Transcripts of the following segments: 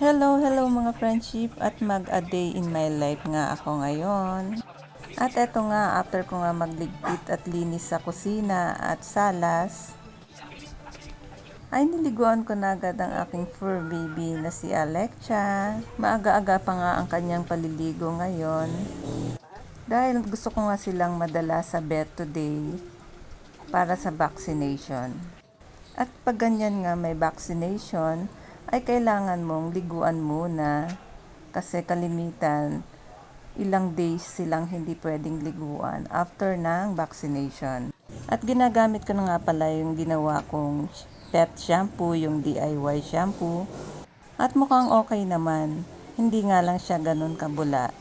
Hello mga friendship at mag-a day in my life nga ako ngayon. At eto nga, after ko nga magligpit at linis sa kusina at salas, ay niliguan ko na agad ang aking fur baby na si Alexia. Maaga-aga pa nga ang kanyang paliligo ngayon. Dahil gusto ko nga silang madala sa vet today para sa vaccination. At pag ganyan nga may vaccination, ay kailangan mong liguan muna kasi kalimitan ilang days silang hindi pwedeng liguan after ng vaccination. At ginagamit ko na nga pala yung ginawa kong pet shampoo, yung DIY shampoo. At mukhang okay naman. Hindi nga lang siya ganun kabula.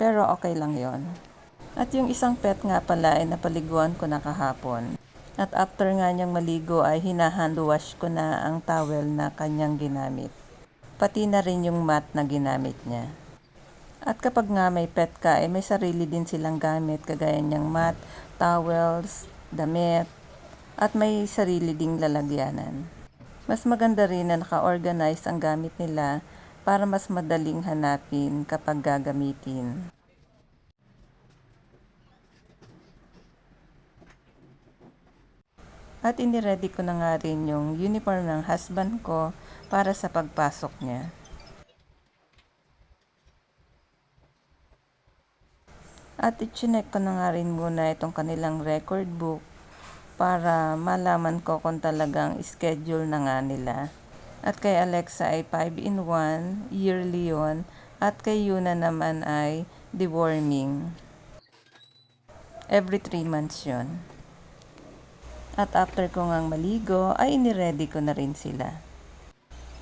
Pero okay lang yon. At yung isang pet nga pala ay napaliguan ko na kahapon. At after nga niyang maligo ay hinahand wash ko na ang towel na kanyang ginamit. Pati na rin yung mat na ginamit niya. At kapag nga may pet ka ay may sarili din silang gamit kagaya niyang mat, towels, damit, at may sarili ding lalagyanan. Mas maganda rin na naka-organize ang gamit nila para mas madaling hanapin kapag gagamitin. At iniready ko na nga rin yung uniform ng husband ko para sa pagpasok niya. At i-check ko na nga rin muna itong kanilang record book para malaman ko kung talagang schedule na nga nila. At kay Alexa ay 5-in-1, yearly yun. At kay Yuna naman ay deworming. Every 3 months yun. At after ko ngang maligo, ay iniready ko na rin sila.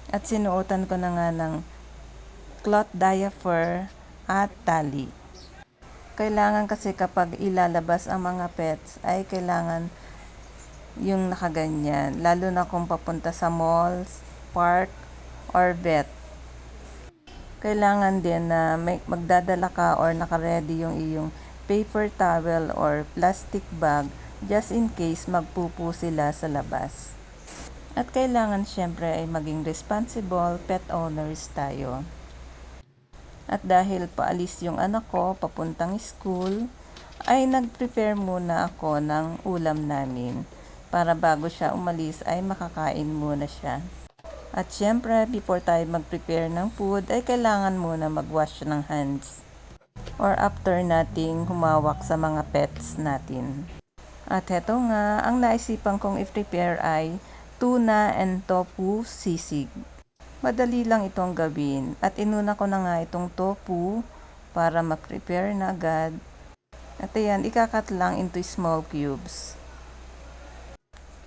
At sinuotan ko na nga ng cloth diaper at tali. Kailangan kasi kapag ilalabas ang mga pets, ay kailangan yung nakaganyan. Lalo na kung papunta sa malls, park, or vet. Kailangan din na magdadala ka or nakaready yung iyong paper towel or plastic bag just in case magpupo sila sa labas. At kailangan syempre ay maging responsible pet owners tayo. At dahil paalis yung anak ko papuntang school, ay nag-prepare muna ako ng ulam namin para bago siya umalis ay makakain muna siya. At syempre, before tayo mag-prepare ng food, ay kailangan muna mag-wash ng hands or after nating humawak sa mga pets natin. At heto nga, ang naisipan kong i-prepare ay tuna and tofu sisig. Madali lang itong gawin at inuna ko na nga itong tofu para ma-prepare na agad. At ayan, ikakat lang into small cubes.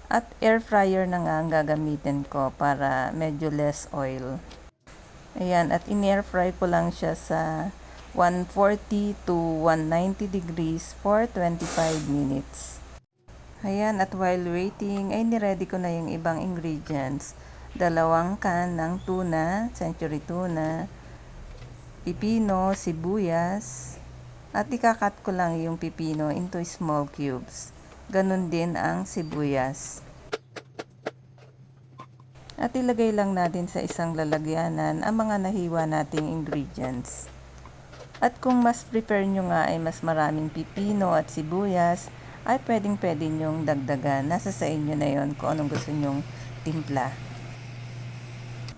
At air fryer na nga ang gagamitin ko para medyo less oil. Ayan, at in-air fry ko lang siya sa 140 to 190 degrees for 25 minutes. Ayan, at while waiting, ay niready ko na yung ibang ingredients. 2 can ng tuna, century tuna, pipino, sibuyas, at ikakat ko lang yung pipino into small cubes. Ganun din ang sibuyas. At ilagay lang natin sa isang lalagyanan ang mga nahiwa nating ingredients. At kung mas prefer nyo nga ay mas maraming pipino at sibuyas, ay pwedeng-pwede nyong dagdagan. Nasa sa inyo na yon kung anong gusto nyong timpla.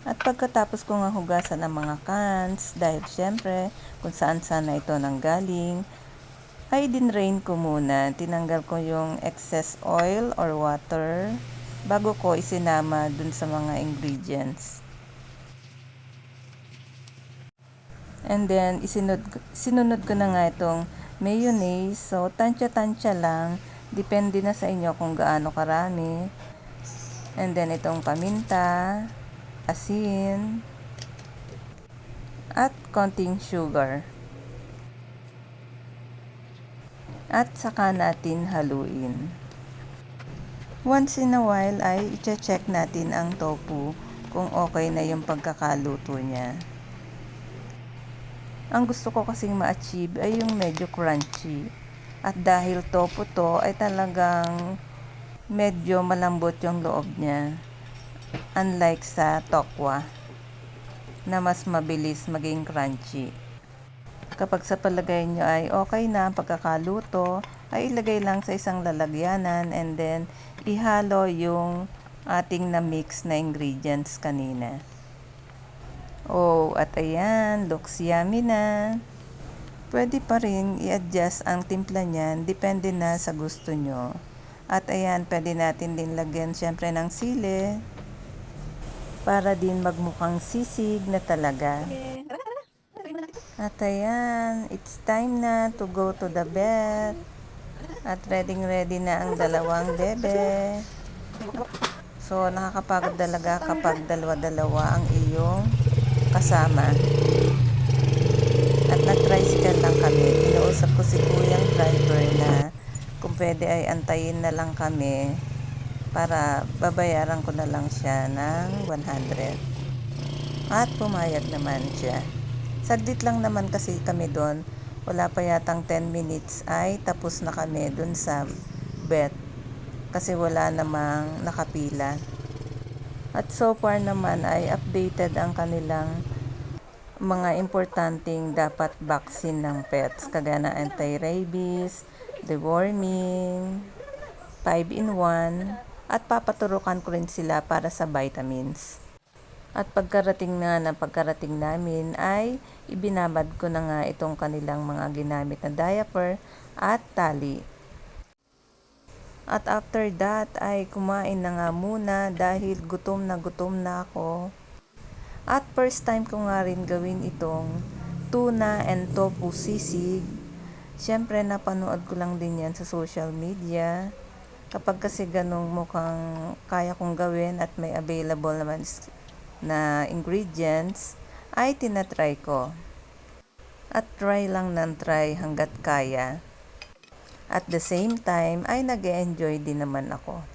At pagkatapos ko nga hugasan ang mga cans, dahil syempre kung saan-saan na ito nanggaling, ay dinrain ko muna. Tinanggal ko yung excess oil or water bago ko isinama dun sa mga ingredients. And then, sinunod ko na nga itong mayonnaise. So, tansya-tansya lang. Depende na sa inyo kung gaano karami. And then, itong paminta, asin, at konting sugar. At saka natin haluin. Once in a while ay i-check natin ang tofu kung okay na yung pagkakaluto niya. Ang gusto ko kasing ma-achieve ay yung medyo crunchy. At dahil tofu to ay talagang medyo malambot yung loob niya. Unlike sa tokwa. na mas mabilis maging crunchy. Kapag sa palagay nyo ay okay na ang pagkakaluto, ay ilagay lang sa isang lalagyanan and then ihalo yung ating na-mix na ingredients kanina. Oh, at ayan, looks yummy na. Pwede pa rin i-adjust ang timpla niyan, depende na sa gusto nyo. At ayan, pwede natin din lagyan syempre ng sili para din magmukhang sisig na talaga. At ayan, it's time na to go to the bed. At ready na ang dalawang bebe. So, nakakapagod talaga kapag dalawa-dalawa ang iyong kasama. At nag-tricycle lang kami. Kinausap ko si kuyang driver na kung pwede ay antayin na lang kami para babayaran ko na lang siya ng 100. At pumayag naman siya. Saglit lang naman kasi kami doon. Wala pa yatang 10 minutes ay tapos na kami doon sa bed. Kasi wala namang nakapila. At so far naman ay updated ang kanilang mga importanteng dapat vaccine ng pets. Kagaya ng anti-rabies, deworming, 5-in-1. At papaturukan ko rin sila para sa vitamins. At pagkarating namin ay ibinabad ko na nga itong kanilang mga ginamit na diaper at tali. At after that ay kumain na nga muna dahil gutom na ako. At first time ko nga rin gawin itong tuna and tofu sisig. Siyempre napanood ko lang din yan sa social media. Kapag kasi ganong mukhang kaya kong gawin at may available naman na ingredients, ay tinatry ko. At try lang ng try hanggat kaya. At the same time, ay nag-enjoy din naman ako.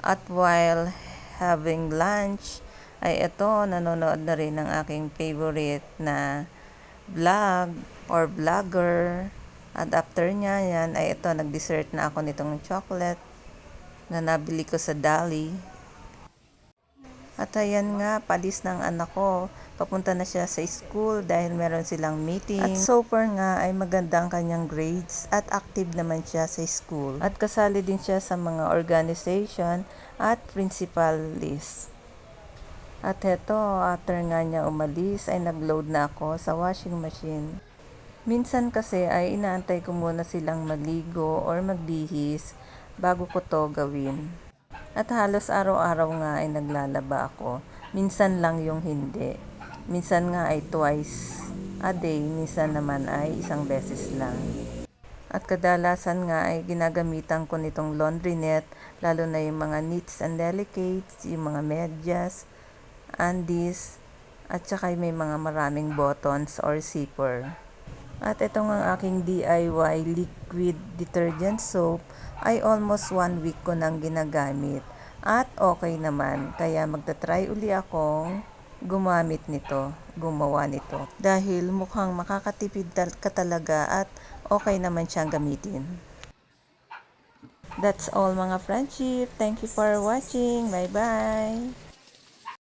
At while having lunch, ay ito, nanonood na rin ng aking favorite na vlog or vlogger. At after niya yan, ay ito, nag-dessert na ako nitong chocolate na nabili ko sa Dali. At ayan nga, palis ng anak ko. Papunta na siya sa school dahil meron silang meeting. At so far nga ay maganda ang kanyang grades at active naman siya sa school. At kasali din siya sa mga organization at principal list. At heto, after nga niya umalis ay nag-load na ako sa washing machine. Minsan kasi ay inaantay ko muna silang maligo or magbihis bago ko to gawin. At halos araw-araw nga ay naglalaba ako. Minsan lang yung hindi. Minsan nga ay twice a day. Minsan naman ay isang beses lang. At kadalasan nga ay ginagamitan ko nitong laundry net. Lalo na yung mga neats and delicates, yung mga medyas, undies, at saka may mga maraming buttons or zipper. At ito nga aking DIY liquid detergent soap ay almost 1 week ko nang ginagamit. At okay naman, kaya magta-try uli akong gumawa nito. Dahil mukhang makakatipid ka talaga at okay naman siyang gamitin. That's all mga friendship. Thank you for watching. Bye-bye!